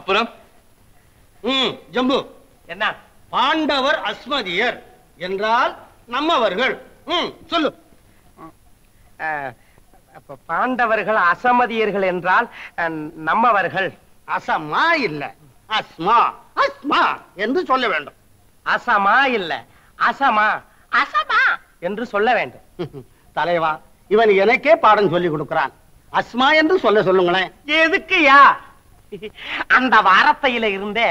அப்புறம் ஜம்பு என்ன? பாண்டவர் அஸ்மதியர் என்றால் நம்மவர்கள். சொல்லு. பாண்டவர்கள் அசமதியர்கள் என்றால் நம்மவர்கள். அசமா இல்ல, அஸ்மா. அஸ்மா என்று சொல்ல வேண்டும். அசமா இல்ல, அசமா. அசமா என்று சொல்ல வேண்டும். தலைவா, இவன் எனக்கே பாடம் சொல்லி கொடுக்கிறான். அஸ்மா என்று சொல்லுங்களேன். எதுக்குயா? அந்த வார்த்தையில இருந்தே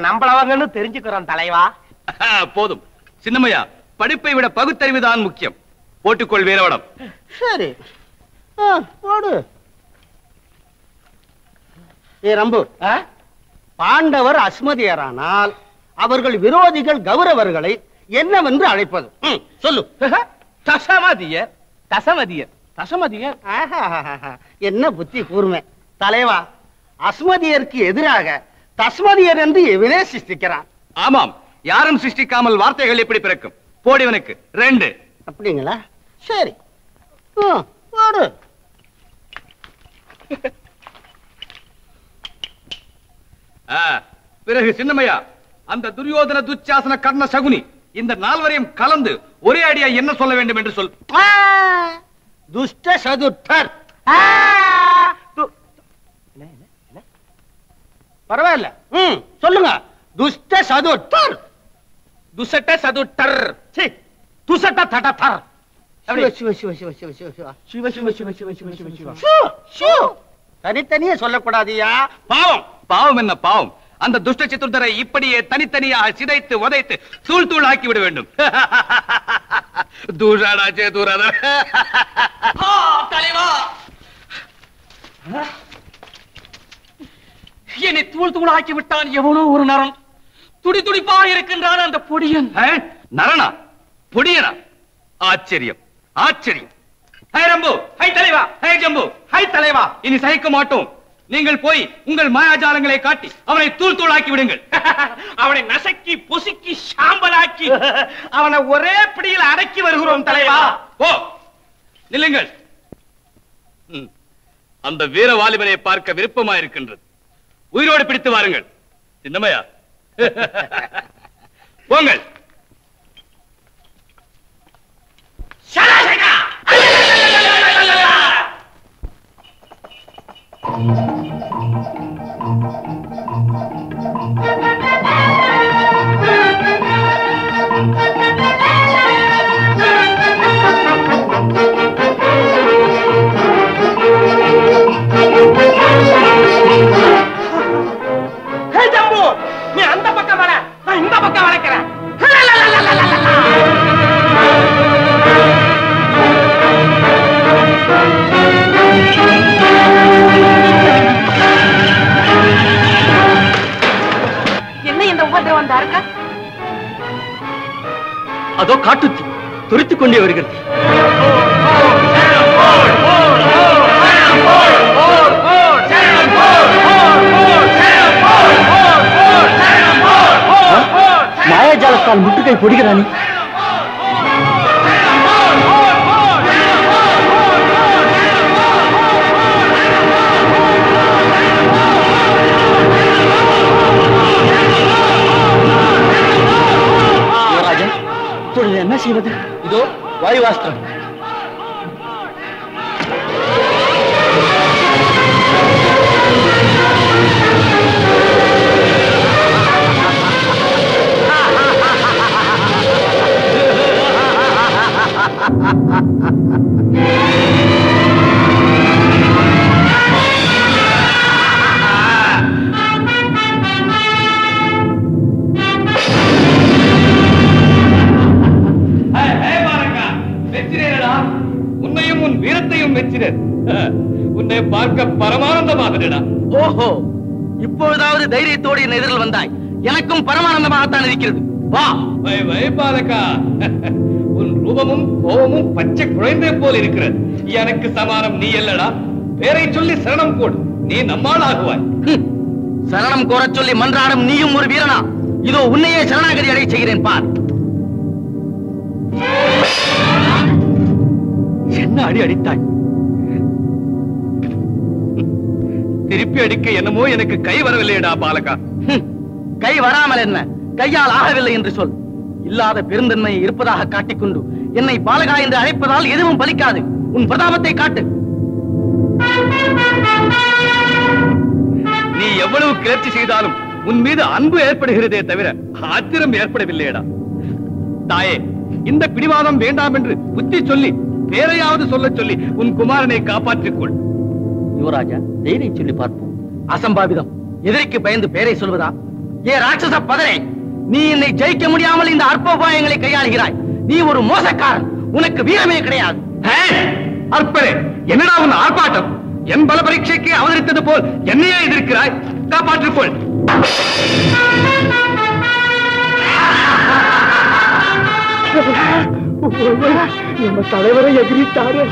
நம்மளவங்கன்னு தெரிஞ்சுக்கிறோம் தலைவா. போதும் சின்னமையா, படிப்பை விட பகுத்தறிவுதான் முக்கியம். போட்டுக்கொள் வீரவடம். சரி போடு. ரம்பு, பாண்டவர் அஸ்மதியரானால் அவர்கள் விரோதிகள் கௌரவர்களை என்னவென்று அழைப்பது? சொல்லு. தசமதியர். தசமதியர். தசமதியர். என்ன புத்தி கூர்மை தலைவா. அஸ்மதியருக்கு எதிராக தஸ்மதியர் என்று எவனே சிருஷ்டிக்கிறான். ஆமாம், யாரும் சிருஷ்டிக்காமல் வார்த்தைகள் எப்படி பிறக்கும்? போடிவனுக்கு 2. அப்படிங்களா? சரி போடு. பிறகு சின்னமையா, அந்த துரியோதன துச்சாசன கர்ண சகுனி இந்த 4 வரையும் கலந்து ஒரே அடியா என்ன சொல்ல வேண்டும் என்று சொல். துஷ்ட சதுர்த்தர். பரவாயில்ல, சொல்லுங்க. துஷ்ட சதுர்த்தர். துசட்ட சதுர்த்தர். துசட்ட தடத்தர். தனித்தனியே சொல்லக்கூடாதியா. பாவம். பாவம் என்ன பாவம்? அந்த துஷ்ட சதுர்த்தரை இப்படியே தனித்தனியாக சிதைத்து உதைத்து தூள் தூள் ஆக்கி விட வேண்டும். தூஷாடாச்சே தூராதர். தலைவா, என்னை தூள் தூள் ஆக்கி விட்டான் எவனோ ஒரு நரன். துடி துடிப்பா இருக்கின்றான் அந்த பொடியன். நரனா? பொடியனா? ஆச்சரியம், ஆச்சரியம். ஹை ரம்பு, ஹை தலைவா, ஹை ஜம்பு, ஹை தலைவா. இனி சகிக்க மாட்டோம். நீங்கள் போய் உங்கள் மாயாஜாலங்களை காட்டி அவனை தூள் தூளாக்கி விடுங்கள். அவனை நசக்கி பொசுக்கி சாம்பலாக்கி அவனை ஒரே பிடியில் அடக்கி வருகிறோம் தலைவா. போ, நில்லுங்கள். அந்த வீர வாலிபனை பார்க்க விருப்பமா இருக்கின்றது. உயிரோடு பிடித்து வாருங்கள். சின்னமையா, போங்கள். நீ அந்த பக்கம் வர, நான் இந்த பக்கம் வளைக்கிறேன். என்ன இந்த உபதிரவம் வந்தா இருக்கா? அதோ காட்டுத்தி துரித்துக் கொண்டே வருகிறது. மாயாஜாலத்தால் முட்டுக்கை பொடிகிறானே. ராஜா, இப்பொழுது என்ன செய்வது? இதோ வாயுவாஸ்திரம். உன்னையும் உன் வீரத்தையும் மெச்சினர். உன்னை பார்க்க பரமானந்தமாக. ஓஹோ, இப்பொழுதாவது தைரியத்தோடு என் எதிரில் வந்தாய். எனக்கும் பரமானந்தமாகத்தான் இருக்கிறது. வா. வை பாலகா, உன் ரூபமும் கோபமும் பச்சை குழந்தை போல் இருக்கிறது. எனக்கு சமானம் நீ அல்லடா. பேரை சொல்லி சரணம் போடு, நீ நம்மால் ஆகுவாய். சரணம் கோரச் சொல்லி மன்றாடும் நீயும் ஒரு வீரனா? இதோ உன்னையே சரணாகதி அடைய செய்கிறேன் பார். என்ன அடி அடித்தாய்? திருப்பி அடிக்க என்னமோ எனக்கு கை வரவில்லையடா பாலகா. கை வராமல் என்ன, கையால் ஆகவில்லை என்று சொல். இல்லாத பெருந்தன்மை இருப்பதாக காட்டிக்கொண்டு என்னை பாலகா என்று அழைப்பதால் எதுவும் பலிக்காது. உன் பிரதாபத்தை காட்டு. நீ எவ்வளவு கிளர்ச்சி செய்தாலும் உன் மீது அன்பு ஏற்படுகிறதே தவிர ஆத்திரம் ஏற்படவில்லையடா. தாயே, இந்த பிடிவாதம் வேண்டாம் என்று புத்தி சொல்லி வேறையாவது சொல்ல சொல்லி உன் குமாரனை காப்பாற்றிக் கொள். யுவராஜா, தைரியை சொல்லி பார்ப்போம். அசம்பாவிதம். எதிரிக்கு பயந்து பேரை சொல்வதா? ஏ ராட்சச பதரே, நீ என்னை ஜெயிக்க முடியாமல் இந்த அற்போபாயங்களை கையாளுகிறாய். நீ ஒரு மோசக்காரன். உனக்கு வீரமே கிடையாது. அற்பரே, என்னடா உன் ஆர்ப்பாட்டம்? என் பல பரீட்சைக்கு அவதரித்தது போல் என்னையே எதிர்க்கிறாய். காப்பாற்றிக் கொள். நம்ம தலைவரை எதிரிட்டாரு.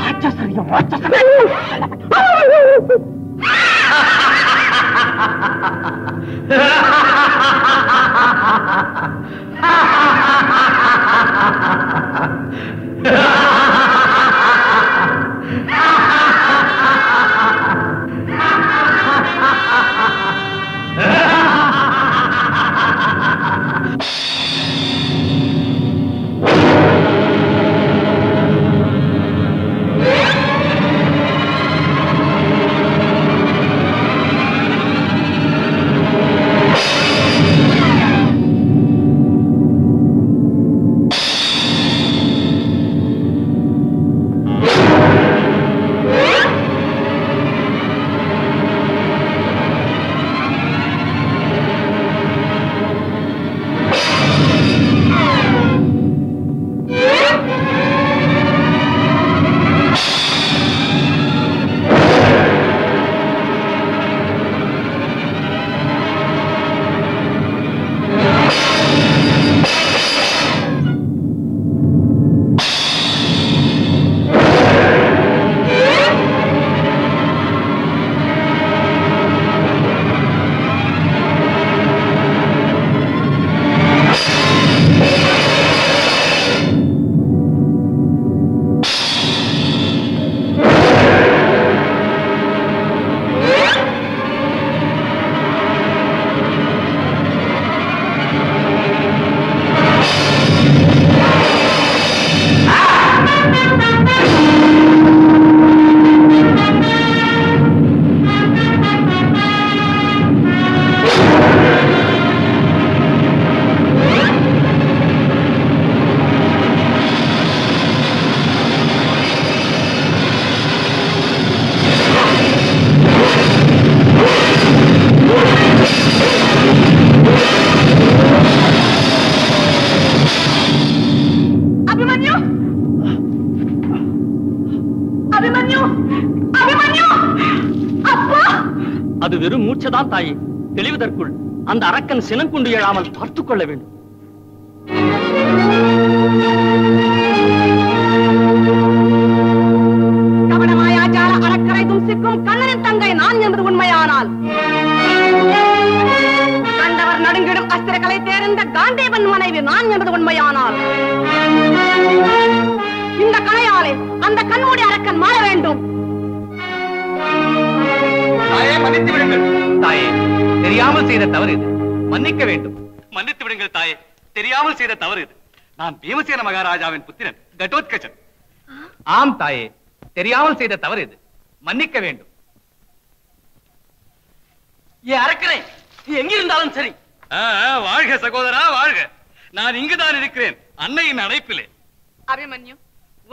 அது வெறும் மூச்சதான் தாயே. தெளிவதற்குள் அந்த அரக்கன் சினங்குண்டு எழாமல் பார்த்துக் கொள்ள வேண்டும். கபடமாயாஜால அரக்கரை தும்சிக்கும் கண்ணனின் தங்கை நான் என்பது உண்மையானால், கண்டவர் நடுங்கிடும் அஸ்திரங்களை தேர்ந்த காண்டீவன் மனைவி நான் என்பது உண்மையானால், இந்த கலையாலே அந்த கண்மூடி அரக்கன் மாற வேண்டும். தாயே, மன்னித்து விடுங்கள். தாயே, தெரியாமல் செய்த தவறு இது. மன்னிக்க வேண்டும். மன்னித்து விடுங்கள் தாயே, தெரியாமல் செய்த தவறு இது. நான் பீமசேன மகாராஜாவின் புத்திரன் கடோத்கச்சன். ஆம் தாயே, தெரியாமல் செய்த தவறு இது. மன்னிக்க வேண்டும். ஏ அரக்கனை, நீ எங்கிருந்தாலும் சரி. வாழ்க சகோதரா, வாழ்க. நான் இங்குதான் இருக்கிறேன், அன்னையின் அழைப்பிலே. அபிமன்யு,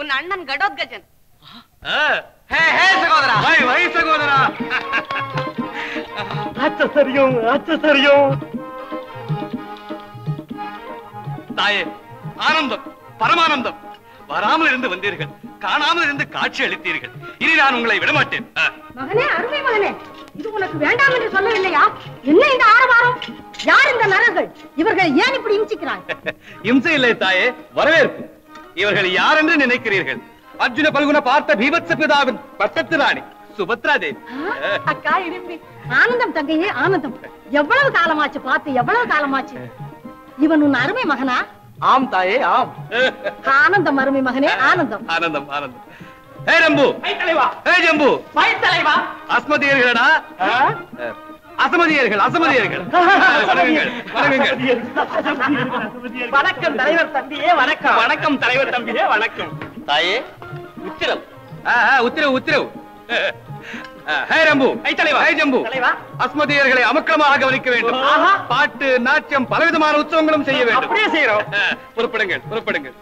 உன் அண்ணன் கடோத்கஜன். சகோதரா, வை சகோதரா. ஆச்சரியம், ஆச்சரியம். தாயே, ஆனந்தம், பரமானந்தம். வராமல் இருந்து வந்தீர்கள், காணாமல் இருந்து காட்சி அளித்தீர்கள். இனி நான் உங்களை விடமாட்டேன். மகனே, அருமை மகனே, இது உனக்கு வேண்டாம் என்று சொல்லவில்லையா? என்ன இந்த ஆரவாரம்? யார் இந்த நரர்கள்? இவர்கள் ஏன் இப்படி இம்சிக்கிறாய்? இம்சை இல்லை தாயே, வரவேற்பு. இவர்கள் யார் என்று நினைக்கிறீர்கள்? அர்ஜுன பல்குன பார்த்த பீபத்ச பிதாவின் பட்டத்து ராணி சுபத்ரா தேவி. அக்கா இருப்பி. ஆனந்தம் தங்கையே, ஆனந்தம். எவ்வளவு காலமாச்சு பார்த்து, எவ்வளவு காலமாச்சு. இவன் உன் அருமை மகனா? ஆம் தாயே, ஆம். ஆனந்தம் அருமை மகனே, ஆனந்தம். ஆனந்தம், ஆனந்தம். ஹே ரம்பு, ஹை தலைவா, ஹே ஜம்பு, ஹை தலைவா. அஸ்மதியர்களடா, அசமதியர்கள், அசமதியர்கள். வணங்குங்கள், வணங்குங்கள். வணக்கம் தலைவர் தம்பியே, வணக்கம். வணக்கம் தலைவர் தம்பியே, வணக்கம். தாயே, உத்திரம். உத்தரவு, உத்தரவு. ஹே ரம்பு, ஹை தலைவா, ஹே ஜம்பு, தலைவா. அஸ்மதியர்களை அமக்கலமாக கவனிக்க வேண்டும். ஆஹா. பாட்டு, நாட்டியம், பலவிதமான உற்சவங்களும் செய்ய வேண்டும். அப்படியே செய்யறோம். புறப்படுங்கள், புறப்படுங்கள்.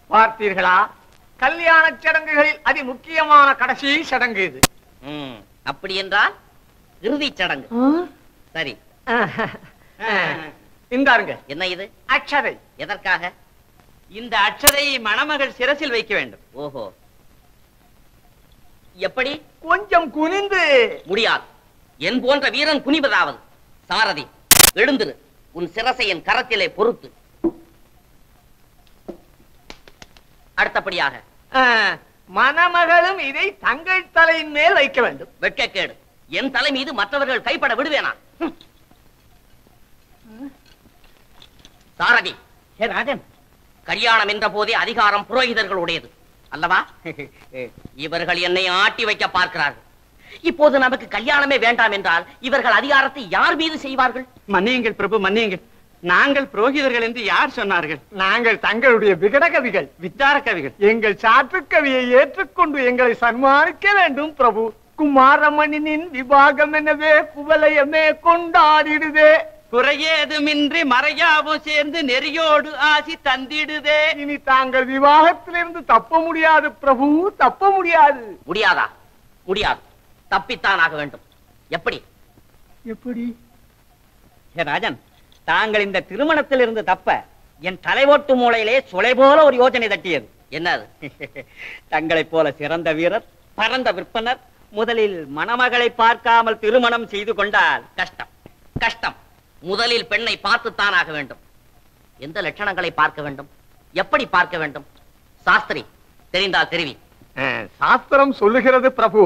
பார்த்தீர்களா, கல்யாண சடங்குகளில் அதி முக்கியமான கடைசி சடங்கு இது. அப்படி என்றால் இறுதி சடங்கு. சரி, இந்தாருங்க. என்ன இது? அக்ஷதை. எதற்காக? இந்த அக்ஷதையை மணமகள் சிரசில் வைக்க வேண்டும். ஓஹோ, எப்படி? கொஞ்சம் குனிந்து. முடியாது. என் போன்ற வீரன் குனிவதாவது. சாரதி, எழுந்திரு. உன் சிரசை என் கரத்திலே பொறுத்து. அடுத்தபடியாக மணமகளும் இதை தங்கள் தலையின் மேல் வைக்க வேண்டும். வெட்கக்கேடு. என் தலை மீது மற்றவர்கள் கைப்பட விடுவேனா? சாரதி, ராஜன், கல்யாணம் என்ற போதே அதிகாரம் புரோகிதர்களுடையது அல்லவா? இவர்கள் என்னை ஆட்டி வைக்க பார்க்கிறார்கள். இப்போது நமக்கு கல்யாணமே வேண்டாம் என்றால் இவர்கள் அதிகாரத்தை யார் மீது செய்வார்கள்? மன்னியுங்கள் பிரபு, மன்னியுங்கள். நாங்கள் புரோகிதர்கள் என்று யார் சொன்னார்கள்? நாங்கள் தங்களுடைய விகட கவிகள், வித்தார கவிகள். எங்கள் சாற்று கவியை ஏற்றுக்கொண்டு எங்களை சன்மானிக்க வேண்டும் பிரபு. குமாரமணினின் விவாகம் எனவே குவலயமே கொண்டாடிடுதே. குறையேதுமின்றி மறையாவும் சேர்ந்து நெறியோடு ஆசி தந்திடுதே. இனி தாங்கள் விவாகத்திலிருந்து தப்ப முடியாது பிரபு, தப்ப முடியாது. முடியாதா? முடியாது. தப்பித்தான் ஆக வேண்டும். எப்படி? எப்படி? ராஜன், தாங்கள் இந்த திருமணத்தில் இருந்து தப்ப என் தலைவோட்டு மூளையிலே சுளை போல ஒரு யோசனை தட்டியது. என்னது? தங்களைப் போல சிறந்த வீரர், பரந்த விற்பனர் முதலில் மணமகளை பார்க்காமல் திருமணம் செய்து கொண்டால் கஷ்டம், கஷ்டம். முதலில் பெண்ணை பார்த்துத்தான் ஆக வேண்டும். எந்த லட்சணங்களை பார்க்க வேண்டும்? எப்படி பார்க்க வேண்டும்? சாஸ்திரி, தெரிந்தால் தெரிவி. சாஸ்திரம் சொல்லுகிறது பிரபு,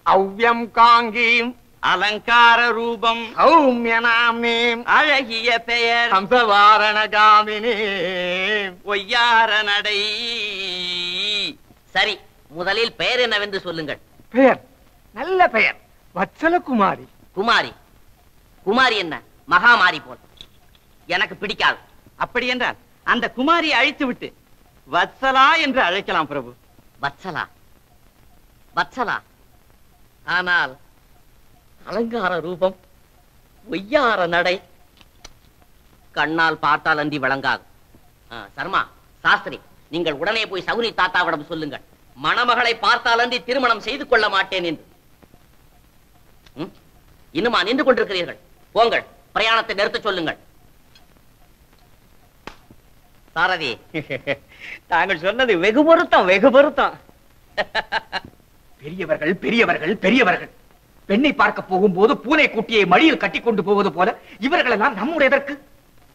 அவ்யம் காங்கீம், அலங்கார ரூபம், சௌமியநாமீம், அழகிய பெயர், ஹம்சவாரணகாமினி, ஒய்யார நடை. சரி, முதலில் பெயர் என்னவென்று சொல்லுங்கள். பெயர் நல்ல பெயர், வத்சலகுமாரி. குமாரி. குமாரி என்ன மகாமாரி போல்? எனக்கு பிடிக்காது. அப்படி என்றால் அந்த குமாரியை அழித்து விட்டு வத்சலா என்று அழைக்கலாம் பிரபு. வத்சலா, வத்சலா. ஆனால் அலங்கார ரூபம், ஒய்யார நடை கண்ணால் பார்த்தால் அன்றி விளங்காது. சர்மா, சாஸ்திரி, நீங்கள் உடனே போய் சகுனி தாத்தாவிடம் சொல்லுங்கள், மணமகளை பார்த்தால் அன்றி திருமணம் செய்து கொள்ள மாட்டேன் என்று. இன்னுமா நின்று கொண்டிருக்கிறீர்கள்? போங்கள், பிரயாணத்தை நிறுத்த சொல்லுங்கள். சாரதி, தாங்கள் சொன்னது வெகு பொருத்தம், வெகு பொருத்தம். பெரியவர்கள் பெரியவர்கள் பெரியவர்கள் பெண்ணை பார்க்க போகும்போது பூனை குட்டியை மடியில் கட்டி கொண்டு போவது போல இவர்கள் எல்லாம் நம்முடையதற்கு.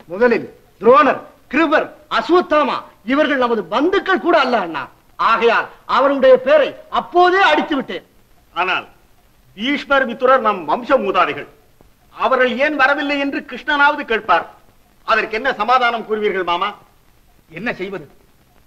முதலில் துரோணர், கிருபர், அஸ்வத்தாமா இவர்கள் நமது பந்துக்கள் கூட அல்ல அண்ணா. ஆகையால் அவருடைய பேரை அப்போதே அடித்து விட்டேன். ஆனால் பீஷ்மர், மித்துரர் நம் வம்ச மூதாதைகள். அவர்கள் ஏன் வரவில்லை என்று கிருஷ்ணனாவது கேட்பார். அதற்கு என்ன சமாதானம் கூறுவீர்கள் மாமா? என்ன செய்வது?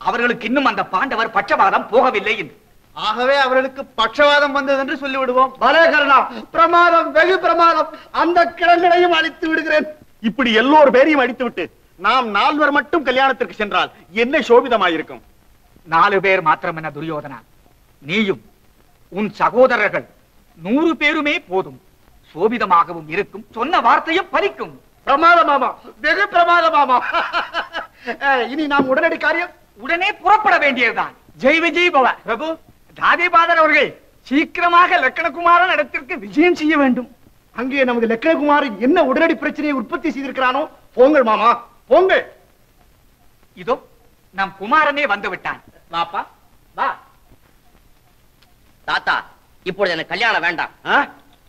அவர்களுக்கு இன்னும் அந்த பாண்டவர் பட்சபாதம் போகவில்லை என்று. ஆகவே அவர்களுக்கு பட்சவாதம் வந்தது என்று சொல்லிவிடுவோம். பலேகரணா, பிரமாதம், வெகு பிரமாதம். அந்த கிழங்களையும் அழித்து விடுகிறேன். இப்படி எல்லோர் பேரையும் அடித்து விட்டு நாம் 4 மட்டும் கல்யாணத்திற்கு சென்றால் என்ன சோபிதமாயிருக்கும். 4 பேர் மாத்திரம் என துரியோதனா, நீயும் உன் சகோதரர்கள் 100 பேருமே போதும். சோபிதமாகவும் இருக்கும், சொன்ன வார்த்தையும் பலிக்கும். பிரமாதமாமா, வெகு பிரமாதமாமா. இனி நாம் உடனடி காரியம் உடனே புறப்பட வேண்டியதுதான். ஜெய் விஜய் பவ. பிரபு, தாதிபாதர் அவர்கள் சீக்கிரமாக லக்கணகுமாரன் இடத்திற்கு விஜயம் செய்ய வேண்டும். அங்கே நமது லக்னகுமாரின் என்ன உடனடி பிரச்சனையை உற்பத்தி செய்திருக்கிறானோ. போங்கள் மாமா, போங்கள். இதோ நம் குமாரனே வந்து விட்டான். வாப்பா, வா. தாத்தா, இப்பொழுது எனக்கு கல்யாணம் வேண்டாம்.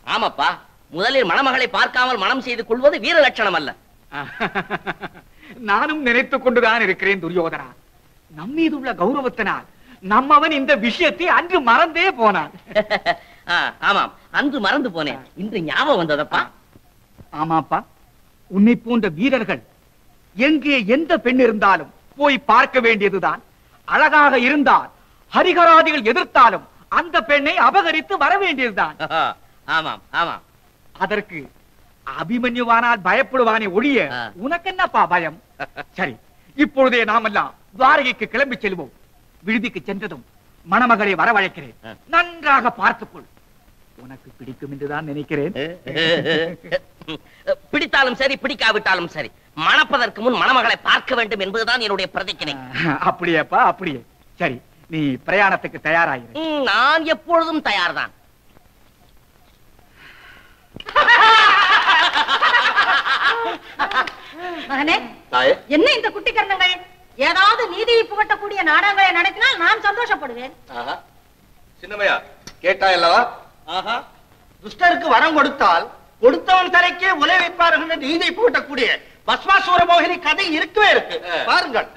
ஆமாப்பா, முதலில் மணமகளை பார்க்காமல் மனம் செய்து கொள்வது வீர லட்சணம் அல்ல. நானும் நினைத்துக் கொண்டுதான் இருக்கிறேன் துரியோதனா. நம்மீது உள்ள கௌரவத்தினால் நம்மவன் இந்த விஷயத்தை அன்று மறந்தே போனான். ஆமாம், அன்று மறந்து போனேன், இன்று ஞாபகம் வந்ததப்பா. ஆமாப்பா, உன்னை போன்ற வீரர்கள் எங்கே எந்த பெண் இருந்தாலும் போய் பார்க்க வேண்டியதுதான். அழகாக இருந்தால் ஹரிகராதிகள் எதிர்த்தாலும் அந்த பெண்ணை அபகரித்து வர வேண்டியதுதான். ஆமாம் ஆமாம். அதற்கு அபிமன்யுவானால் பயப்படுவானே ஒழிய உனக்கு என்னப்பா பயம்? சரி, இப்பொழுதே நாமெல்லாம் துவாரகைக்கு கிளம்பி செல்வோம். விடுதிக்கு சென்றதும் மணமகளை வரவழைக்கிறேன். நன்றாக பார்த்துக்கொள். உனக்கு பிடிக்கும் என்றுதான் நினைக்கிறேன். பிடித்தாலும் சரி பிடிக்காவிட்டாலும் சரி, மணப்பதற்கு முன் மணமகளை பார்க்க வேண்டும் என்பதுதான் என்னுடைய பிரதிஜை. அப்படியேப்பா, அப்படியே. சரி, நீ பிரயாணத்துக்கு தயாராயிரு. நான் எப்பொழுதும் தயார்தான். மகனே, என்ன இந்த குட்டி கர்ணங்கள்? ஏதாவது நீதியை புகட்டக்கூடிய நாடகங்களை நடத்தினால் நான் சந்தோஷப்படுவேன். சின்னமையா கேட்டா அல்லவா? துஷ்டருக்கு வரம் கொடுத்தால் கொடுத்தவன் தலைக்கே உலை வைப்பார்கள் என்று நீதி புகட்டக்கூடிய பஸ்மாசூர மோகினி கதை இருக்கவே இருக்கு. பாருங்கள்.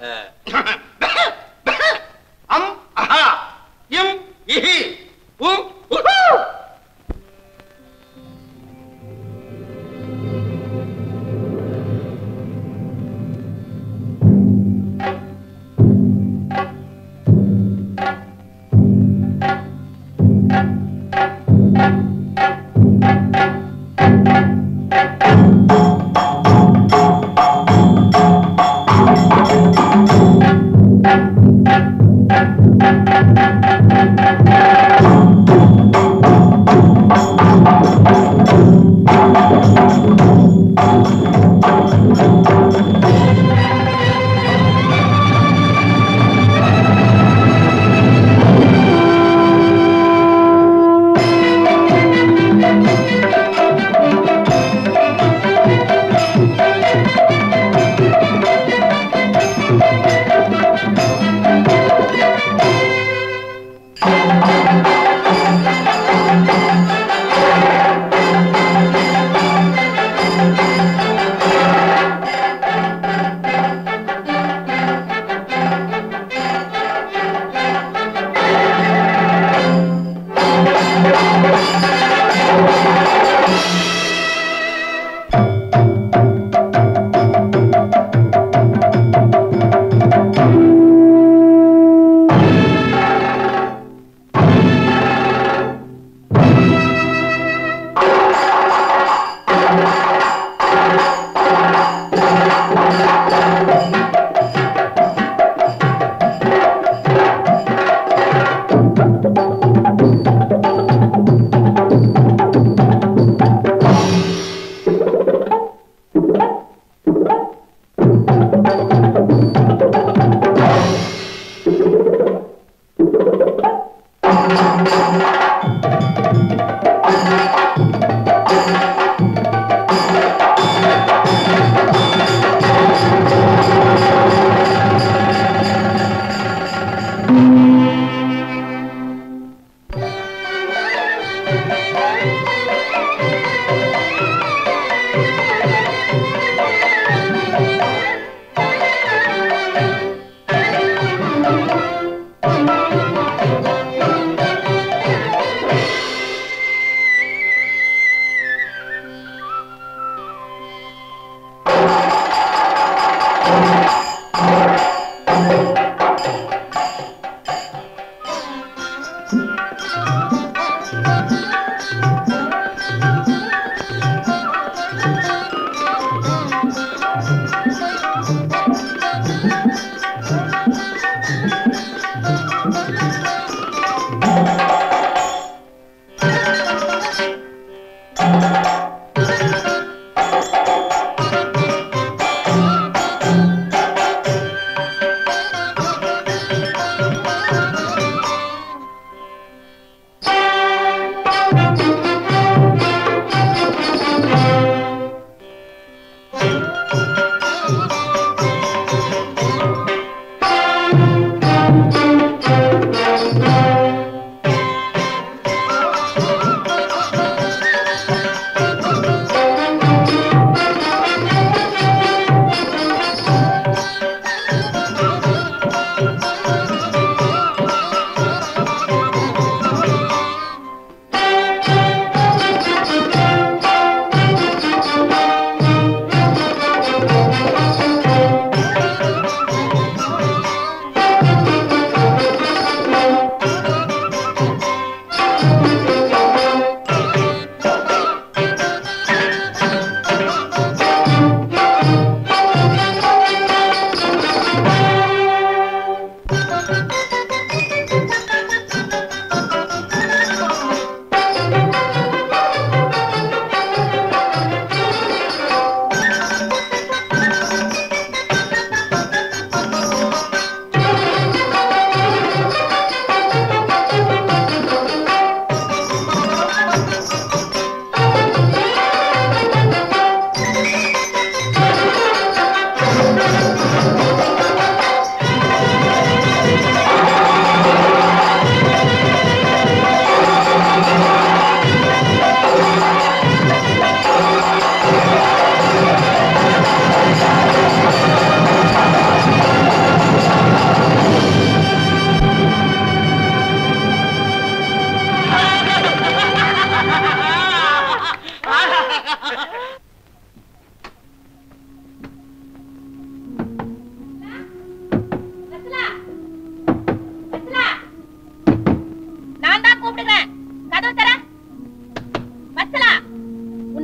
அம் அஹா இம் இஹி உம் உஹு.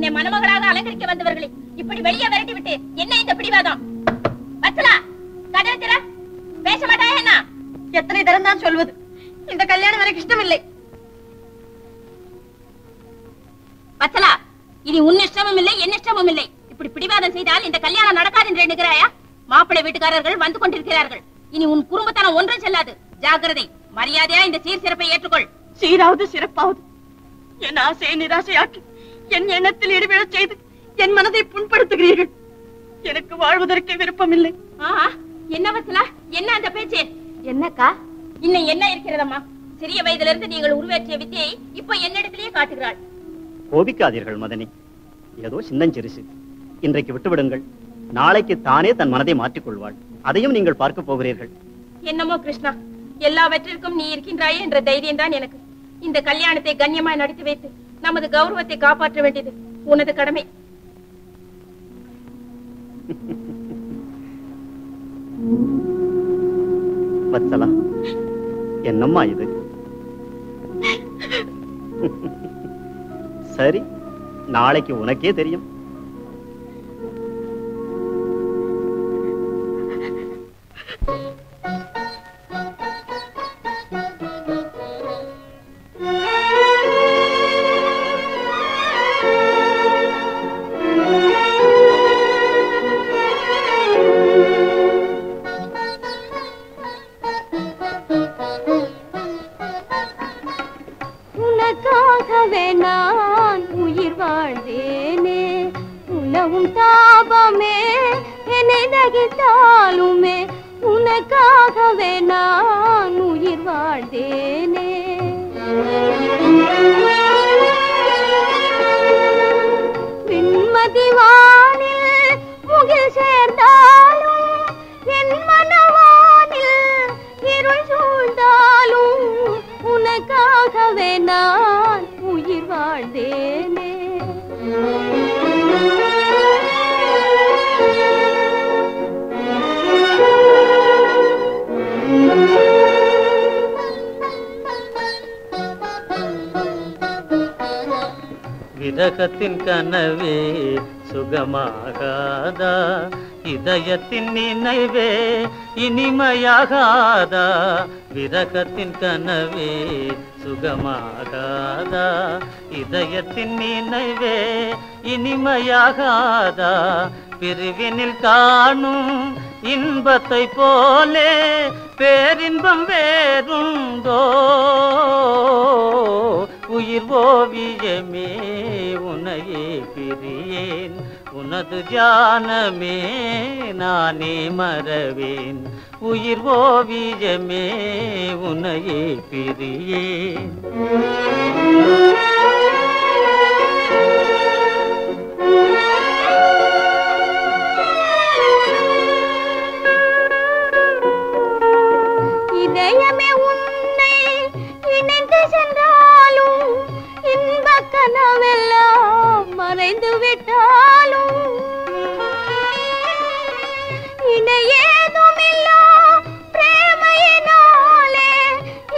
என்னை மணமகளாக அலங்கரிக்க வந்தவர்களை இப்படி வெளியே விரட்டி விட்டு என்ன இந்த பிடிவாதம்? வச்சலா, கதவை திற. பேச மாட்டாயா என்ன? எத்தனை தரம் தான் சொல்வது, இந்த கல்யாணம் எனக்கு இஷ்டமில்லை. வச்சலா, இனி உன் இஷ்டமும் இல்லை, என் இஷ்டமும் இல்லை. இப்படி பிடிவாதம் செய்தால் இந்த கல்யாணம் நடக்காது என்று எண்ணுகிறாயா? மாப்பிள்ளை வீட்டுக்காரர்கள் வந்து கொண்டிருக்கிறார்கள். இனி உன் குடும்பத்தனம் ஒன்றும் செல்லாது. ஜாக்கிரதை, மரியாதையா இந்த சீர் சிறப்பை ஏற்றுக்கொள். சீராவது சிறப்பாவது என் ஆசையை நிராசையாக்கி என் எண்ணத்தில் இடைவிழச் செய்து என் மனதை புண்படுத்துகிறீர்கள். எனக்கு வாழ்வதற்கு விருப்பமில்லை. என்ன வச்சலா, என்ன அந்த பேச்சு? என்னக்கா? இன்னும் என்ன இருக்கிறதம்மா? சிறிய வயதிலிருந்து நீங்கள் உருவேற்றிய வித்தியை இப்ப என்னிடத்திலேயே காட்டுகிறாள். கோபிக்காதீர்கள் மதனி, ஏதோ சின்னஞ்சிறுசு. இன்றைக்கு விட்டுவிடுங்கள். நாளைக்கு தானே தன் மனதை மாற்றிக் கொள்வாள். அதையும் நீங்கள் பார்க்க போகிறீர்கள். என்னமோ கிருஷ்ணா, எல்லாவற்றிற்கும் நீ இருக்கின்றாயே என்ற தைரியம் தான் எனக்கு. இந்த கல்யாணத்தை கண்ணியமாய் நடத்தி வைத்து நமது கௌரவத்தை காப்பாற்ற வேண்டியது உனது கடமை. வத்சலா, என்னம்மா இது? சரி, நாளைக்கு உனக்கே தெரியும். உனக்காகவே நான் உயிர் வாழ்ந்தேனே, உலவும் தாபமே என்னை நகித்தாலுமே, உனக்காகவே நான் உயிர் வாழ்ந்தேனே. விண்மதி வானில் முகில் சேர்ந்தாலும், என் மனவானில் இருள் சூழ்ந்தாலும், உனக்காகவே நான் உயிர் வாழ்ந்தேனே. விரகத்தின் கனவே சுகமாகாதா, இதயத்தின் நினைவே இனிமையாகாதா. விரகத்தின் கனவே சுகமாகாதா, இதயத்தின் நினைவே இனிமையாகாதா. பிரிவினில் காணும் இன்பத்தை போலே பேரின்பம் வேறுண்டோ. உயிர் ஓவியமே உனையே பிரியேன், உனது தியானமே நானே மறவேன். உயிர் ஓவியமே உனையே பிரியேன். இதயமே உன்னை இணைந்து சென்றாலும், இன்ப கனவெல்லாம் மறைந்து விட்டாலும், இணையேதுமில்லா பிரேமையினாலே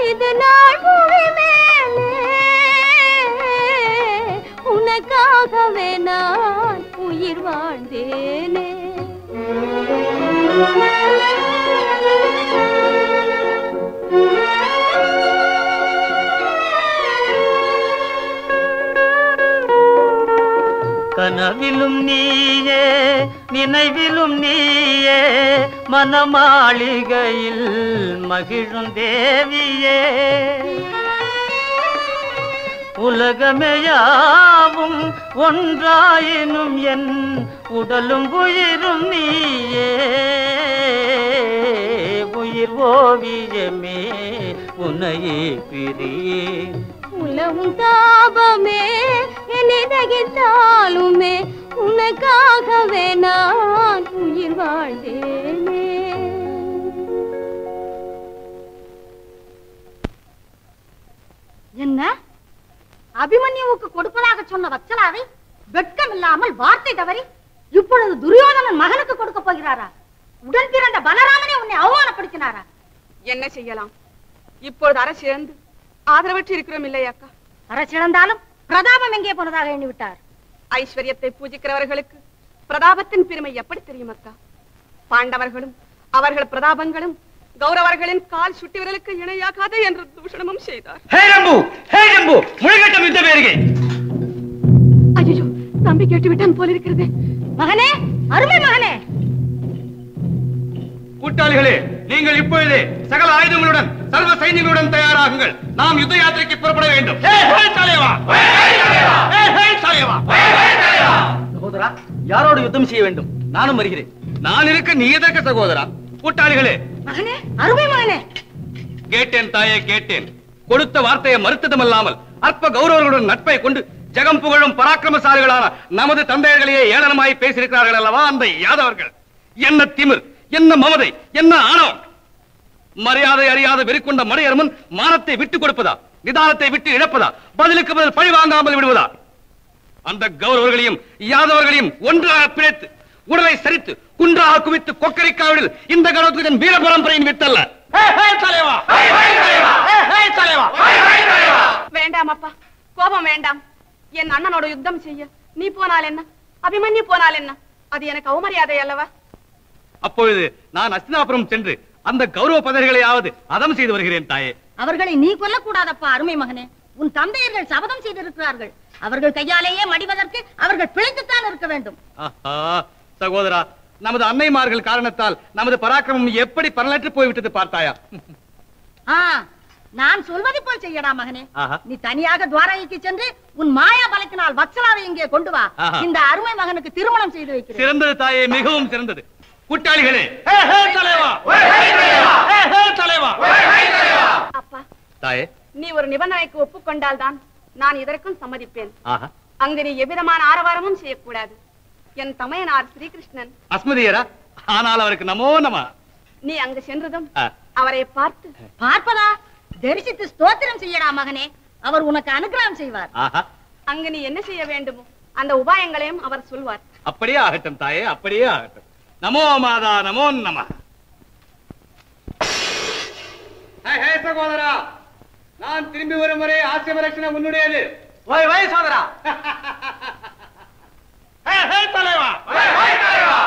இது நாள் புவி மேலே. உனக்காகவே நான் உயிர் வாழ்ந்தேனே. கனவிலும் நீயே நினைவிலும் நீயே, மனமாளிகையில் மகிழும் தேவியே. உலகமேயாவும் ஒன்றாயினும் என் உடலும் உயிரும் நீயே. உயிர் ஓவியமே உனையே பிரியேன். உலவும் தாபமே என்னை நகித்தாலுமே, உனக்காகவே நான் உயிர் வாழ்ந்தேனே. என்ன அபிமன்யுவுக்கு கொடுப்பதாக சொன்ன வச்சலாவை வெட்கம் இல்லாமல் வார்த்தை தவறி இப்பொழுது துரியோதனன் மகனுக்கு கொடுக்க போகிறாரா? உடன் பிறந்த பலராமனே உன்னை அவமானப்படுத்தினாரா? என்ன செய்யலாம்? இப்பொழுது அரசிழந்து ஆதரவற்று இருக்கிறோம் இல்லையா அக்கா? அரசிழந்தாலும் பிரதாபம் எங்கே போனதாக எண்ணிவிட்டார். ஐஸ்வர்யத்தை பூஜிக்கிறவர்களுக்கு பிரதாபத்தின் பெருமை எப்படி தெரியும் அக்கா? பாண்டவர்களும் அவர்கள் பிரதாபங்களும் கௌரவர்களின் கால் சுட்டிவர்களுக்கு இணையாகாது என்று தூஷணமும் செய்தார். ஐயோ, தம்பி கேட்டு விட்டான் போல இருக்கிறது. மகனே, அருமை மகனே! கூட்டாளிகளே, நீங்கள் இப்பொழுதே சகல ஆயுதங்களுடன் சர்வ சைன்யங்களுடன் தயாராகுங்கள். நாம் யுத்த யாத்திரைக்கு புறப்பட வேண்டும். சகோதரா, யாரோடு யுத்தம் செய்ய வேண்டும்? நானும் வருகிறேன். நான் இருக்க நீ எதற்கு சகோதரா? கூட்டாளிகளே, மகனே, அருமை மகனே! கேட்டேன் தாயே, கேட்டேன். கொடுத்த வார்த்தையை மறுத்ததுமல்லாமல் அற்ப கௌரவர்களுடன் நட்பை கொண்டு ஜெகம் புகழும் பராக்கிரமசாலிகளான நமது தந்தையர்களையே ஏளனமாய் பேசியிருக்கிறார்கள் அல்லவா அந்த யாதவர்கள். என்ன திமிர், என்ன மமதை, என்ன ஆணவம்! மரியாதை அறியாத வெறிக்கொண்ட மடையர்மன் மானத்தை விட்டுக் கொடுப்பதா, நிதானத்தை விட்டு இழப்பதா, பதிலுக்கு பதில் பழி வாங்காமல் விடுவதா? அந்த கௌரவர்களையும் யாதவர்களையும் ஒன்றாக பிழைத்து உடலை சரித்து குன்றாக குவித்து கொக்கரிக்காவிடில் இந்த கணவத்துக்கு வீர பரம்பரையின் வித்தல்ல. வேண்டாம் அப்பா, கோபம் வேண்டாம். என் அண்ணனோட யுத்தம் செய்ய நீ போனால் என்ன, அபிமன்யு போனால் என்ன? அது எனக்கு அவமரியாதை அல்லவா? அப்பொழுது நான் அஸ்தினாபுரம் சென்று அந்த கௌரவ பதவிகளையாவது அதம் செய்து வருகிறேன் தாயே. அவர்களை நீ கொல்லக்கூடாதப்பா அருமை மகனே. உன் தந்தையர்கள் சபதம் செய்திருக்கிறார்கள். அவர்கள் கையாலேயே மடிவதற்கு அவர்கள் பிழைத்துத்தான் இருக்க வேண்டும். சகோதரா, நமது அன்னைமார்கள் காரணத்தால் நமது பராக்கிரமம் எப்படி பரலற்று போய்விட்டது பார்த்தாயா? நான் சொல்வதை போல் செய்யடா மகனே. நீ தனியாக துவாரகைக்கு சென்று உன் மாயா பலத்தினால் வத்சலாவை இங்கே கொண்டு வா. இந்த அருமை மகனுக்கு திருமணம் செய்து வைக்கிறேன். சிறந்தது தாயே, மிகவும் சிறந்தது. கூட்டாளிகளே, அப்பா தாயே, நீ ஒரு நிபந்தனைக்கு ஒப்புக்கொண்டால் தான் நான் இதற்கும் சம்மதிப்பேன். அங்கு நீ எவ்விதமான ஆரவாரமும் செய்யக்கூடாது. என் தமையனார் ஸ்ரீகிருஷ்ணன் அஸ்மதியரா, ஆனால் அவருக்கு நமோ நம. நீ அங்கு சென்றதும் அவரை பார்ப்பதா தரிசித்து ஸ்தோத்திரம் செய்யடா மகனே. அவர் உனக்கு அனுகிரகம் செய்வார். அங்கு நீ என்ன செய்ய வேண்டுமோ அந்த உபாயங்களையும் அவர் சொல்வார். அப்படியே ஆகட்டும் தாயே, அப்படியே ஆகட்டும். நமோ மாதா, நமோ நம. சகோதரா, நான் திரும்பி வரும் வரை ஆசிரம ரட்சணை உன்னுடையது. சோதரா. தலைவா, தலைவா.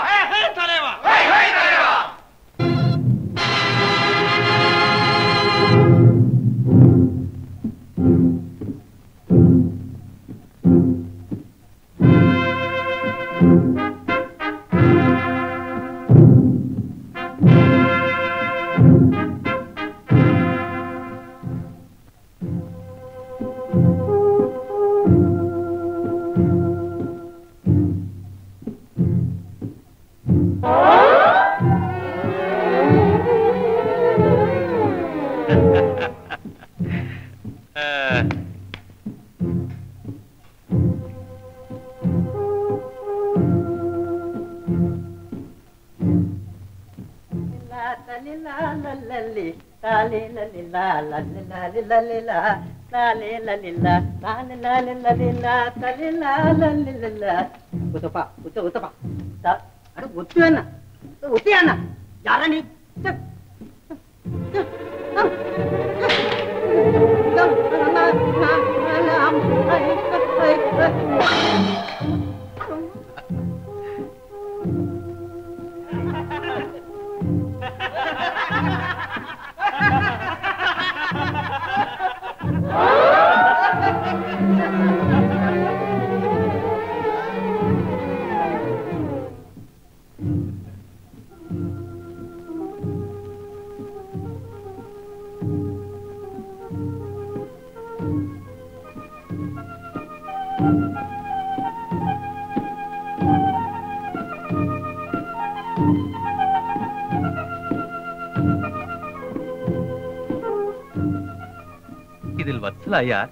இதில் வத்சலா யார்?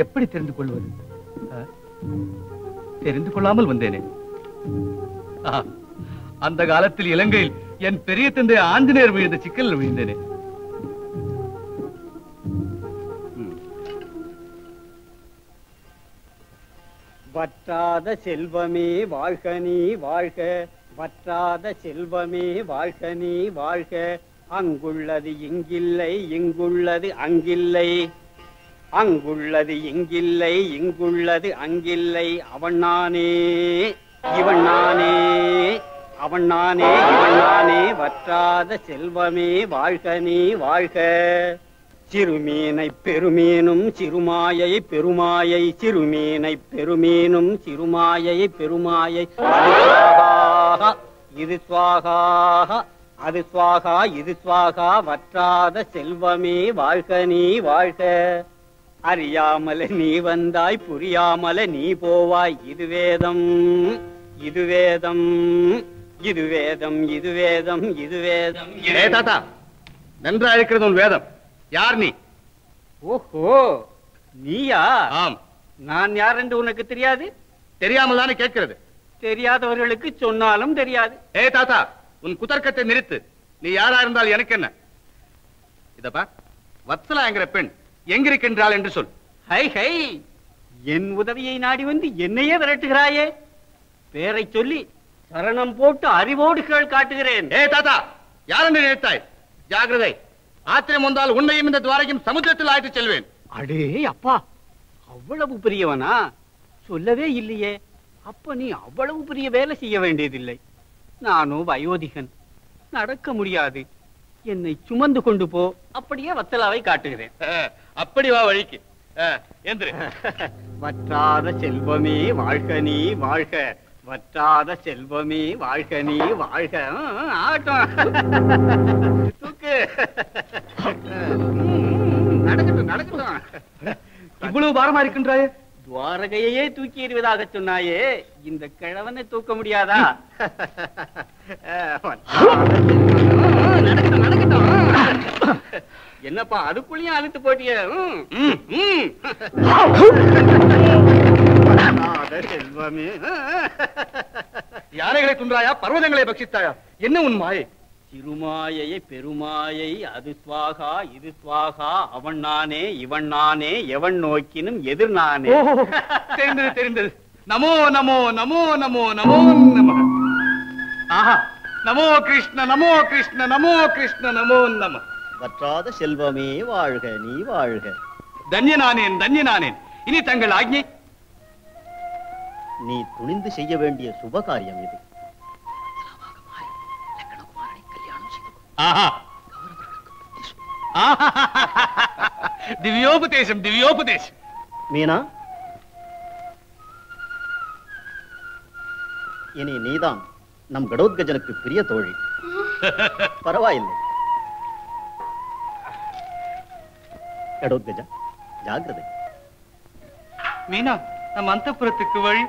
எப்படி தெரிந்து கொள்வது? தெரிந்து கொள்ளாமல் வந்தேனே. அந்த காலத்தில் இலங்கையில் என் பெரிய தந்தை ஆஞ்சநேயர் விழுந்த சிக்கல் விழுந்தேனே. வற்றாத செல்வமே வாழ்க நீ வாழ்க, வற்றாத செல்வமே வாழ்க நீ வாழ்க. அங்குள்ளது இங்கில்லை, இங்குள்ளது அங்கில்லை. அங்குள்ளது இங்கில்லை, இங்குள்ளது அங்கில்லை. அவன் நானே, இவன் நானே, அவன் நானே, இவன் நானே. வற்றாத செல்வமே வாழ்க நீ வாழ்க. சிறுமீனை பெருமீனும் சிறுமாயை பெருமாயை, சிறுமீனை பெருமீனும் சிறுமாயை பெருமாயை. இது சுவாகா, அது சுவாகா, இது சுவாகா. வற்றாத செல்வமே வாழ்க நீ வாழ்க. அறியாமல நீ வந்தாய், புரியாமல நீ போவாய். இது வேதம், இது வேதம், இது வேதம், இது வேதம், இது வேதம். தாத்தா, நன்றா இருக்கிறது உன் வேதம். யார் நீ? ஓஹோ, நீயா? ஆம். நான் யார் என்று உனக்கு தெரியாது? தெரியாமல் தானே கேட்கிறது. தெரியாதவர்களுக்கு சொன்னாலும் தெரியாது. தாத்தா, உன் குதர்க்கத்தை நிறுத்து. நீ யாரா இருந்தால் எனக்கு என்ன? இதப்பா, வத்சலா என்கிற பெண் எங்கிருக்கின்றாள் என்று சொல். ஹை ஹை, என் உதவியை நாடி வந்து என்னையே விரட்டுகிறாயே. பேரை சொல்லி சரணம் போட்டு அறிவோடு கேள் காட்டுகிறேன். தாத்தா, யார் என்று நினைத்தாய்? ஜாகிரதை, ஆத்திரம் வந்தால் உன்னையும் இந்த துவாரையும் சமுத்திரத்தில் ஆயிட்டு செல்வேன். அடே அப்பா, அவ்வளவு பெரியவனா? சொல்லவே இல்லையே. அப்ப நீ அவ்வளவு பெரிய வேலை செய்ய வேண்டியதில்லை. நானும் வயோதிகன், நடக்க முடியாது. என்னை சுமந்து கொண்டு போ. அப்படியே வத்தலாவை காட்டுகிறேன். அப்படி வா வழிக்கு. வற்றாத செல்வமே வாழ்க நீ வாழ்க. வற்றாத செல்வமே வாழ்க நீ வாழ்க. ஆகட்டும், தூக்கு. நடக்கட்டும், நடக்கட்டும். இவ்வளவு பாரமா இருக்கின்றாயே. துவாரகையே தூக்கி எறிவதாக சொன்னாயே, இந்த கிழவனை தூக்க முடியாதா? நடக்கட்டும், நடக்கட்டும். என்னப்பா அதுக்குள்ளேயும் அழுத்து போட்டிய? செல்வமே. யானைகளை துன்றாயா, பர்வதங்களை பட்சித்தாயா? என்ன உன் மாயை? சிறுமாயை பெருமாயை. அது சுவாகா, இது சுவாகா. அவன் நானே, இவன் நானே. எவன் நோக்கினும் எதிர் நானே. தெரிந்தது, தெரிந்தது. நமோ நமோ நமோ நமோ நமோ நம. ஆஹா, நமோ கிருஷ்ண, நமோ கிருஷ்ண, நமோ கிருஷ்ண, நமோ நம. வற்றாத செல்வமே வாழ்க நீ வாழ்க. தன்யனானேன், தன்யனானேன். இனி தங்கள் ஆக்ஞை. நீ துணிந்து செய்ய வேண்டிய சுப காரியம் இது. திவ்யோபதேசம், திவ்யோபதேசம். மீனா, இனி நீதான் நம் கடோத்கஜனுக்கு பிரிய தோழி. பரவாயில்லை. கடோத்கஜா, ஜாகிரதை. மீனா, நம் அந்தப்புறத்துக்கு வழி.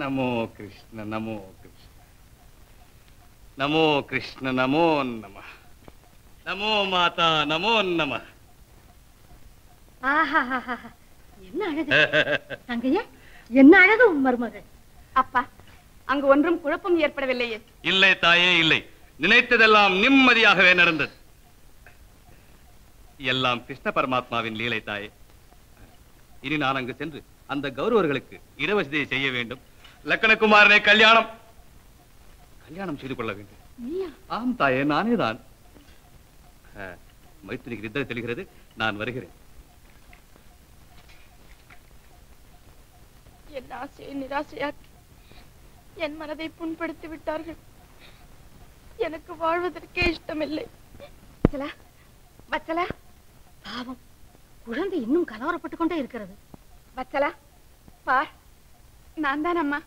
நமோ கிருஷ்ண, நமோ கிருஷ்ண, நமோ கிருஷ்ண, நமோ நம. நமோ மாதா, நமோ நம. என்ன அழகு தங்கையா, என்ன அழகு உன் மருமகள். அப்பா, அங்கு ஒன்றும் குழப்பம் ஏற்படவில்லையே? இல்லை தாயே, இல்லை. நினைத்ததெல்லாம் நிம்மதியாகவே நடந்தது. எல்லாம் கிருஷ்ண பரமாத்மாவின் லீலை தாயே. இனி நான் அங்கு சென்று அந்த கௌரவர்களுக்கு இடவசதியை செய்ய வேண்டும். லக்கணகுமாரனை கல்யாணம் செய்து கொள்ள வேண்டும். ஆம் தாயே, நானே தான். மைத்திரிக்கு நித்திரை தெளிகிறது. நான் வருகிறேன். என் ஆசையை நிராசையாக்கி என் மனதை புண்படுத்தி விட்டார்கள். எனக்கு வாழ்வதற்கே இஷ்டமில்லை. வச்சலா, பாவம், குழந்தை இன்னும் கலவரப்பட்டுக் கொண்டே இருக்கிறது. வச்சலா, பார், நான் தான் அம்மா.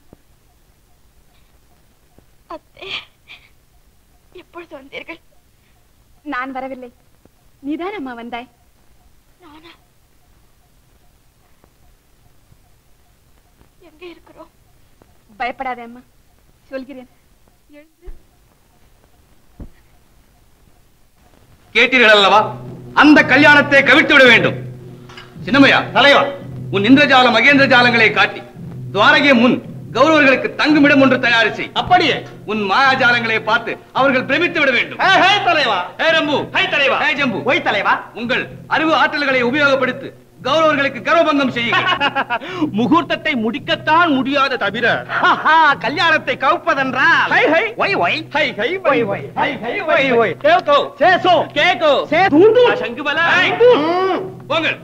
அத்தே, எப்பொழுது வந்தீர்கள்? நான் வரவில்லை, நீதான் அம்மா வந்தாய். எங்க இருக்கிறோம்? பயப்படாதே அம்மா, சொல்கிறேன். கேட்டீர்கள் அல்லவா? அந்த கல்யாணத்தை கவிழ்த்து விட வேண்டும். சின்னமையா தலைவா, உன் இந்திரஜால மகேந்திர ஜாலங்களை காட்டி துவாரகை முன் கௌரவர்களுக்கு தங்குமிடம் ஒன்று தயாரிச்சு அப்படியே உன் மாயாஜாலங்களை பார்த்து அவர்கள் பிரமித்து விட வேண்டும். தலைவா, ரம்பு, தலைவா, ஜம்பு, தலைவா, உங்கள் அறிவு ஆற்றல்களை உபயோகப்படுத்தி கௌரவர்களுக்கு கர்வபங்கம் செய்யுங்கள். முகூர்த்தத்தை முடிக்கத்தான் முடியாத தவிர கல்யாணத்தை கவுப்பதென்றால் போங்கள்.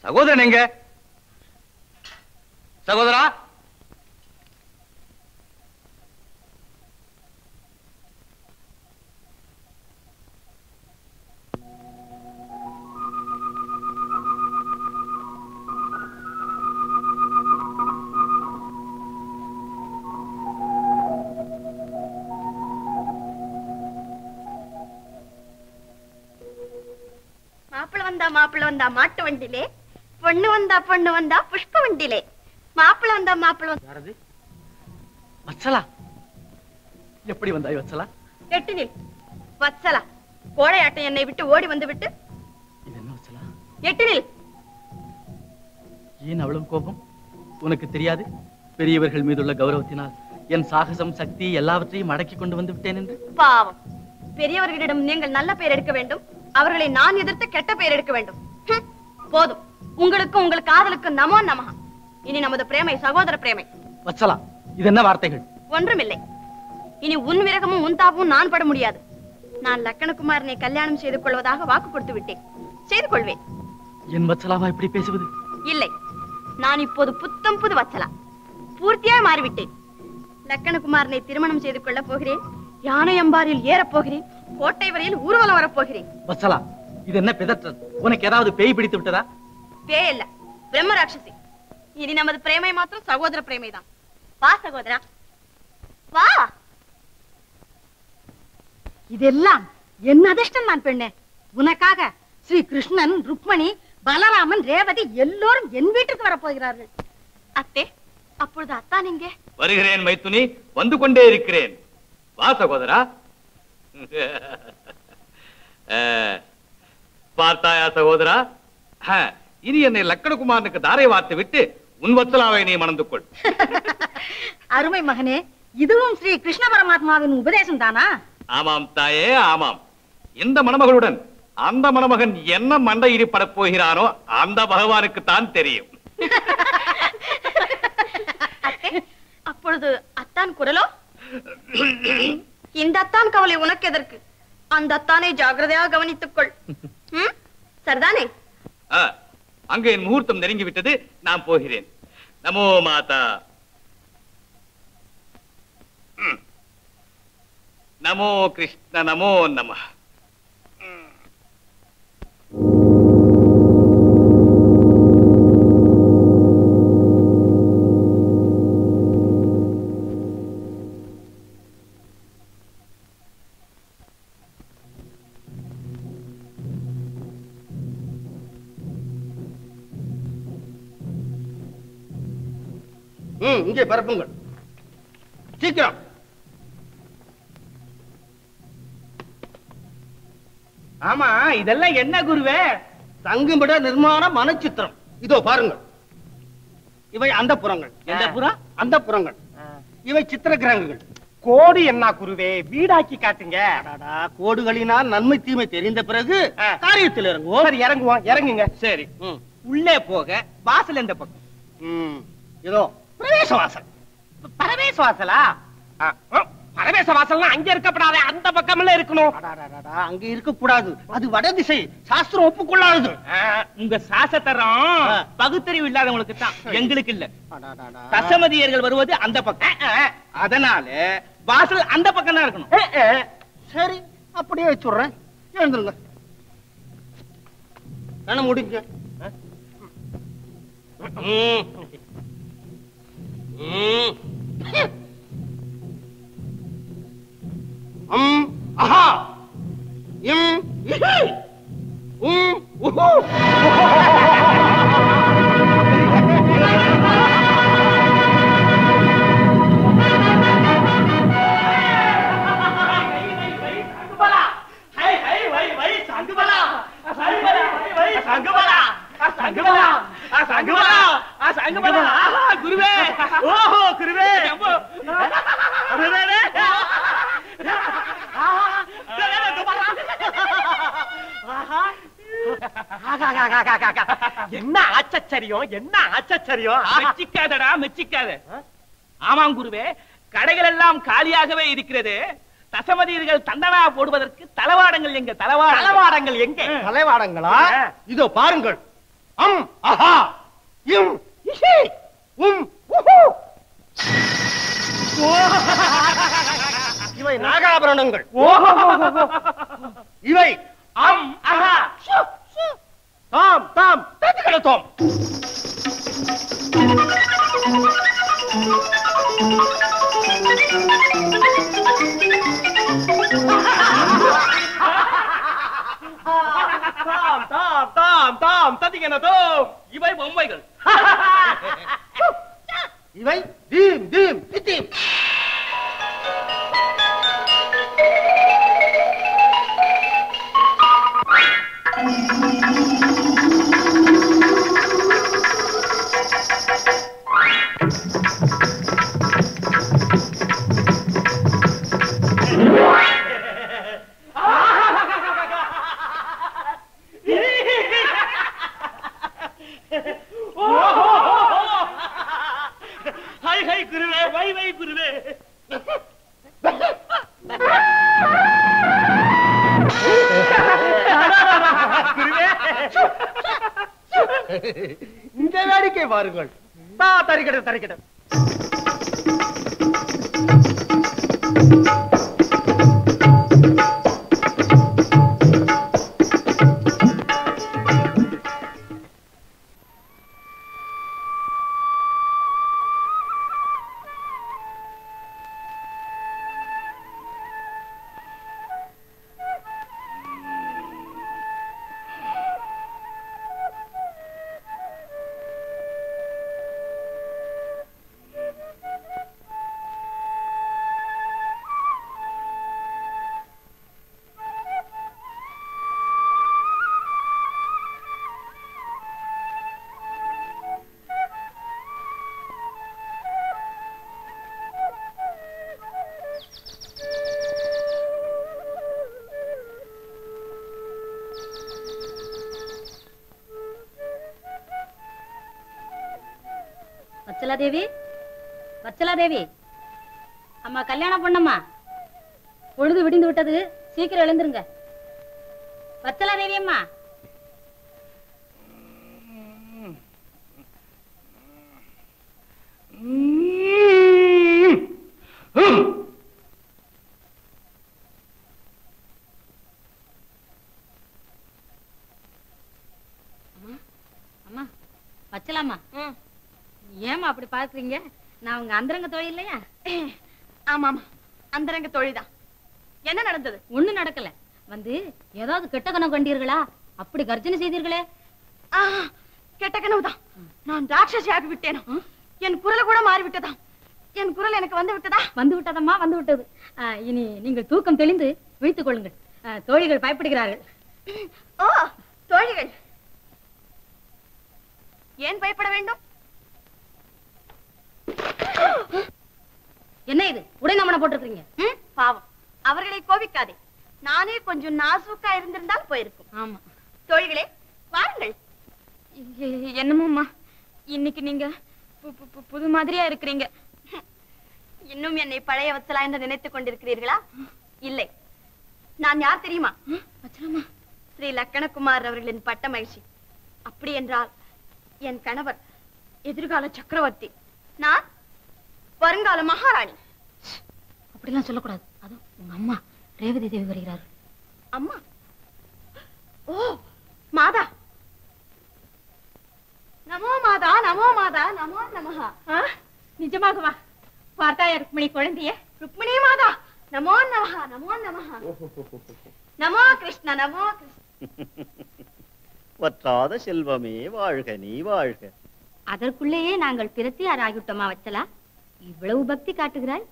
சகோதரன் எங்க? சகோதரா, மாப்பிள்ள வந்தா மாட்டு வண்டிலே, பொண்ணு வந்தா புஷ்ப வண்டிலே. மாப்பிள்ள வந்தா வத்சலா, எப்படி வந்தாய் வத்சலா? எட்டினில் வத்சலா கோழையாட்டம் என்னை விட்டு ஓடி வந்து விட்டு. இது என்ன வத்சலா? எட்டினில். ஏன் அவ்வளவு கோபம்? உனக்கு தெரியாது பெரியவர்கள் மீதுள்ள கௌரவத்தினால் என் சாகசம் சக்தி எல்லாவற்றையும் அடக்கி கொண்டு வந்து விட்டேன் என்று. பாவம், பெரியவர்களிடம் நீங்கள் நல்ல பெயர் எடுக்க வேண்டும், அவர்களை நான் எதிர்த்து கெட்ட பெயர் எடுக்க வேண்டும். போதும், உங்களுக்கும் உங்கள் காதலுக்கு நமோ நமஹ. இனி நமது பிரேமை சகோதர பிரேமை. வத்சலா, இது என்ன வார்த்தைகள்? ஒன்றுமில்லை. இனி உன் விரகமும் உன் தாபமும் நான் பட முடியாது. நான் லக்கணகுமாரனை கல்யாணம் செய்து கொள்வதாக வாக்கு கொடுத்து விட்டேன். செய்து கொள்வேன். என் வத்சலாவா இப்படி பேசுவது? இல்லை, நான் இப்போது புத்தம் புது வத்சலா, பூர்த்தியாய் மாறிவிட்டேன். லக்கணகுமாரனை திருமணம் செய்து கொள்ள போகிறேன். யானை அம்பாரில் ஏறப் போகிறேன். கோட்டை வரையில் ஊர்வலம் வரப்போகிறேன். வத்சலா, இது என்ன பிதற்றல்? உனக்கு ஏதாவது பேய் பிடித்து விட்டதா? பேய் இல்ல, பிரம்ம ராட்சசி. இனி நமது பிரேமை மாத்திரம் சகோதர பிரேமை தான். வா சகோதரா, வா. இதெல்லாம் என் அதிர்ஷ்டம் தான் பெண்ணே. உனக்காக ஸ்ரீ கிருஷ்ணன், ருக்மணி, பலராமன், ரேவதி எல்லோரும் என் வீட்டுக்கு வரப்போகிறார்கள். அத்தே, அப்பொழுது அத்தான் எங்கே? வருகிறேன் மைத்துனி, வந்து கொண்டே இருக்கிறேன். வா சகோதரா. பார்த்தாயா சகோதரா, இனி என்னை லக்கணகுமாரனுக்கு தாரை வார்த்து விட்டு உன் வத்சலாவை நீ மணந்து கொள். அருமை மகனே, இதுவும் ஸ்ரீ கிருஷ்ண பரமாத்மாவின் உபதேசம் தானா? ஆமாம் தாயே, ஆமாம். இந்த மணமகளுடன் அந்த மணமகன் என்ன மண்டை இடிப்பட போகிறானோ அந்த பகவானுக்கு தான் தெரியும். அப்பொழுது அத்தான் குரலோ? இந்த அத்தான் கவலை உனக்கு எதற்கு? அந்த அத்தானை ஜாக்கிரதையாக கவனித்துக் கொள். சரிதானே? அங்க என் முகூர்த்தம் நெருங்கி விட்டது, நான் போகிறேன். நமோ மாதா. நமோ கிருஷ்ண, நமோ நம. இங்கே பரப்புங்கள் சீக்கிரம். ஆமா, இதெல்லாம் என்ன குருவே? தங்குமிட நிர்மாண மனச்சித்திரம். இதோ பாருங்கள். இவை அந்த புறங்கள். எந்த புறம்? அந்த புறங்கள். இவை சித்திர கிரகங்கள். கோடு என்ன குருவே? வீடாக்கி காட்டுங்க. கோடுகளினால் நன்மை தீமை தெரிந்த பிறகு காரியத்தில் இறங்குவோம். சரி, இறங்குவோம். இறங்குங்க. சரி, உள்ளே போக வாசல் எந்த பக்கம்? இதோ பிரவேச வாசல். பரவேச வாசலா? பரவேச வாசல்னா அங்க இருக்கப்படாத, அந்த பக்கம்ல இருக்கணும். அங்க இருக்க கூடாது, அது வட திசை. சாஸ்திரம் ஒப்புக்கொள்ளாது. உங்க சாசத்தரம் பகுத்தறிவு இல்லாதவங்களுக்கு தான், எங்களுக்கு இல்ல. தசமதியர்கள் வருவது அந்த பக்கம், அதனால வாசல் அந்த பக்கம் தான் இருக்கணும். சரி, அப்படியே வச்சுடுறேன். எழுந்துருங்க. தானே முடிங்க. அஹா இம் இஹி உஹு குருவே ஓஹோ குருவே என்ன ஆச்சரியம் என்ன ஆச்சரியம் மெச்சிக்காதடா மெச்சிக்காத ஆமாம் குருவே கடைகள் எல்லாம் காலியாகவே இருக்கிறது தசமதியர்கள் தண்டனா போடுவதற்கு தளவாடங்கள் எங்க தளவாடங்கள் எங்கே தலைவாடங்களா இதோ பாருங்கள் அம் அஹா இம் இஹி உஹு இவை நாகாபரணங்கள் இவை அம் அஹா தாம் தாம் தத்துக்கிடத்தோம் தாம் தாம் தாம் தாம் ததிகனதோம் இவை பொம்மைகள் இவை தீம் தீம் தித்தீம் ஹை ஹை குருவே வை வை குருவே இந்த வேடிக்கை பாருங்கள் தரிக்கட்டும் தரிக்கட்டும் வச்சலாதேவி வச்சலாதேவி அம்மா கல்யாணம் பண்ணம்மா பொழுது விடிந்து விட்டது சீக்கிரம் எழுந்துருங்க வச்சலாதேவி அம்மா அம்மா வச்சலாமா ஏமா அப்படி பாக்குறீங்க நான் உங்க அந்தரங்க தோழி இல்லையா ஆமாமா அந்தரங்க தோழிதான் என்ன நடந்தது ஒண்ணு நடக்கல வந்து ஏதாவது கெட்ட கனவு கண்டீர்களா அப்படி கர்ஜனை செய்தீர்களே கெட்ட கனவுதான் நான் ராட்சசி ஆகி விட்டேனோ என் குரல் கூட மாறி விட்டதா என் குரல் எனக்கு வந்து விட்டதா வந்து விட்டதம்மா வந்து விட்டது இனி நீங்கள் தூக்கம் தெளிந்து விழித்துக் கொள்ளுங்கள் தோழிகள் பயப்படுகிறார்கள் ஓ தோழிகள் ஏன் பயப்பட வேண்டும் என்ன இது உடைநமன போட்டிருக்கீங்க பாவம் அவர்களை கோபிக்காதே நானே கொஞ்சம் நாசூக்கா இருந்திருந்தால் போயிருக்கும் ஆமா தோழிகளே வாருங்கள் என்னமோம்மா இன்னைக்கு நீங்க புது மாதிரியா இருக்கிறீங்க இன்னும் என்னை பழைய வச்சலா என்று நினைத்துக் கொண்டிருக்கிறீர்களா இல்லை நான் யார் தெரியுமா ஸ்ரீ லக்கணகுமார் அவர்களின் பட்ட மகிழ்ச்சி அப்படி என்றால் என் கணவர் எதிர்கால சக்கரவர்த்தி நான் வருங்கால மகாராணி அப்படிலாம் சொல்லக்கூடாது அதோ உங்க அம்மா ரேவதி தேவி வருகிறார் அம்மா ஓ மாதா நமோ மாதா நமோ மாதா நமோ நமஹா நிஜமாகவா பார்த்தாயா ருக்மிணி குழந்தைய ருக்மிணி மாதா நமோ நமஹ நமோ நமஹ நமோ கிருஷ்ண நமோ கிருஷ்ண. வற்றாத செல்வமே வாழ்க நீ வாழ்க. அதற்குள்ளேயே நாங்கள் பிரத்தியார் ஆகிவிட்டோமா வச்சலா? இவ்வளவு பக்தி காட்டுகிறாய்.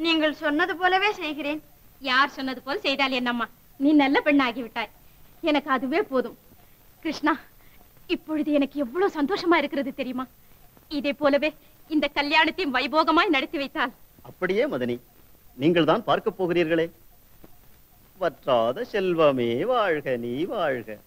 நீங்கள் சொன்னது போலவே செய்கிறேன். யார் சொன்னது போல் செய்தால் என்னம்மா, நீ நல்ல பெண்ணாகிவிட்டாய். எனக்கு அதுவே போதும். கிருஷ்ணா, இப்பொழுது எனக்கு எவ்வளவு சந்தோஷமா இருக்கிறது தெரியுமா? இதே போலவே இந்த கல்யாணத்தையும் வைபோகமாய் நடத்தி வைத்தால். அப்படியே மதனி, நீங்கள் தான் பார்க்க போகிறீர்களே. வற்றாத செல்வமே வாழ்க நீ வாழ்க.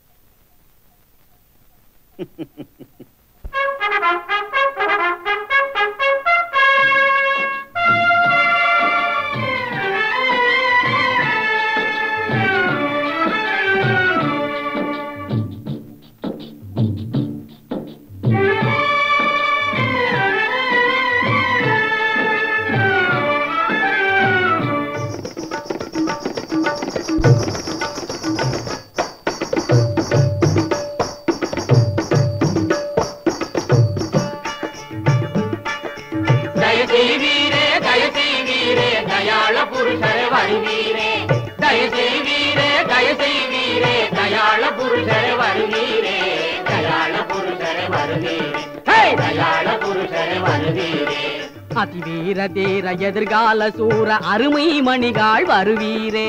அதிவீர தீர எதிர்கால சூர அருமை மணிகாள் வருவீரே,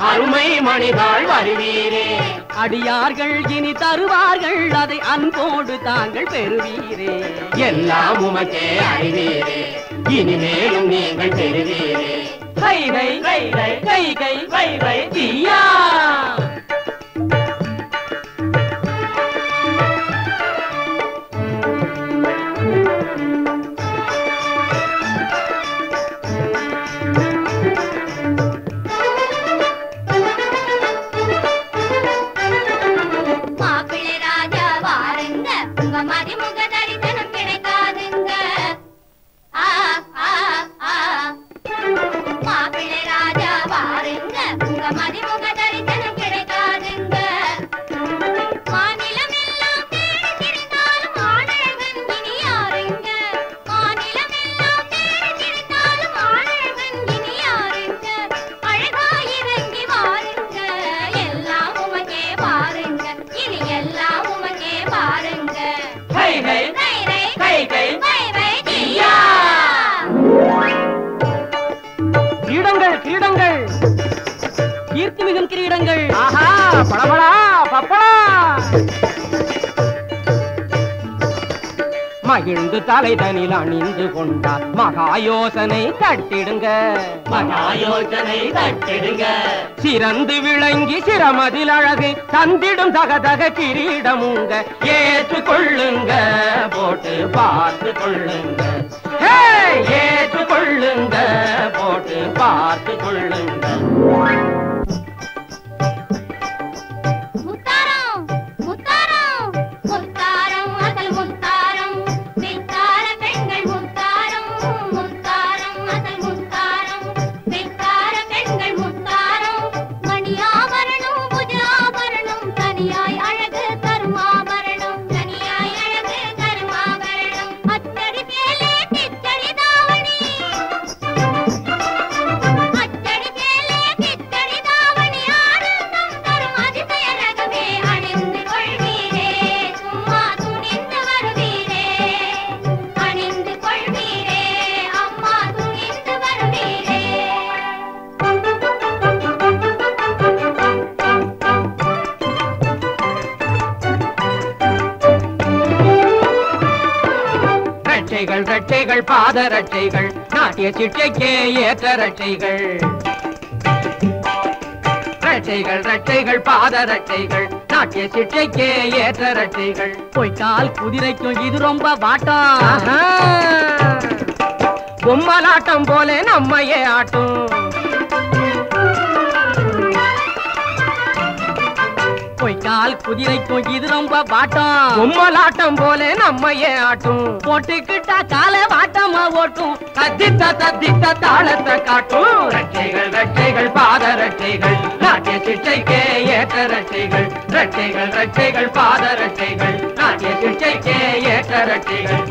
அருமை மணிகாள் வருவீரே. அடியார்கள் இனி தருவார்கள் அதை அன்போடு தாங்கள் பெறுவீரே. எல்லாம் உமக்கே அறிவீரே, இனிமேலும் நீங்கள் பெறுவீரே. கை கை கை கை கை கை கை கை தீயா. கிரீடங்கள். ஆஹா, பளபளா பப்பளா. மகிழ்ந்து தலைதனில் அணிந்து கொண்டால் மகாயோசனை தட்டிடுங்க, மகாயோசனை தட்டிடுங்க. சிறந்து விளங்கி சிரமதில் அழகு தந்திடும் தகதக கிரீடமுங்க. ஏற்றுக்கொள்ளுங்க, போட்டு பார்த்து கொள்ளுங்க. ஏற்றுக்கொள்ளுங்க, போட்டு பார்த்து கொள்ளுங்க. ரட்சைகள் பாத ரட்சைகள் நாட்டிய சிட்டைக்கே ஏற்ற ரட்சைகள். ரட்சைகள் பாத ரட்சைகள் நாட்டிய சிட்டைக்கே ஏற்ற ரட்சைகள். பொய்க்கால் குதிரைக்கும் இது ரொம்ப வாட்டம், பொம்மலாட்டம் போல நம்மையே ஆட்டும். பொய்க்கால் குதிரைக்கும் இது ரொம்ப வாட்டம், பொம்மலாட்டம் போல நம்மையே ஆட்டும். போட்டுக்கிட்டா கால வாட்டமா ஓட்டும், தத்தித்த தாளத்தை காட்டும். ரட்சைகள் பாத ரட்சைகள் நாட்டிய சிட்டைக்கே ஏற்ற ரட்சைகள். ரட்சைகள் பாத ரட்சைகள் நாட்டிய சிட்டைக்கே ஏற்ற ரட்சைகள்.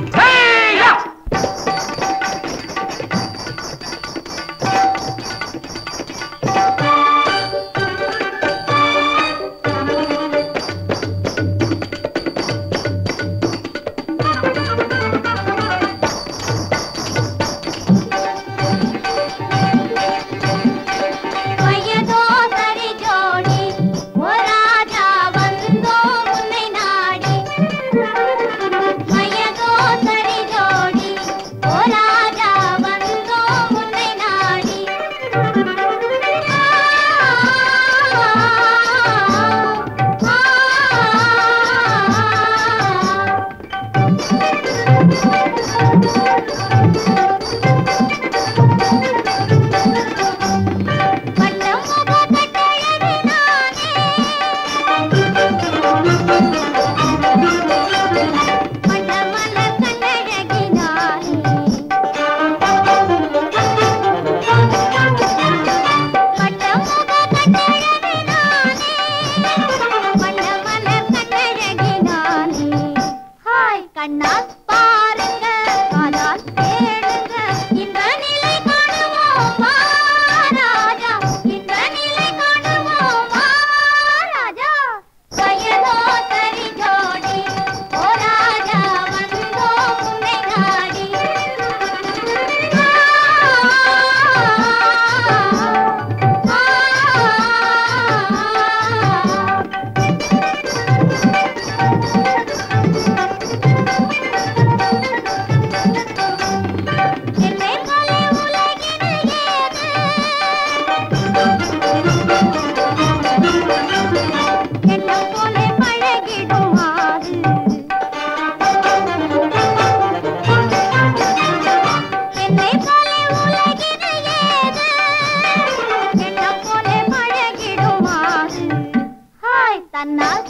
தன்னால்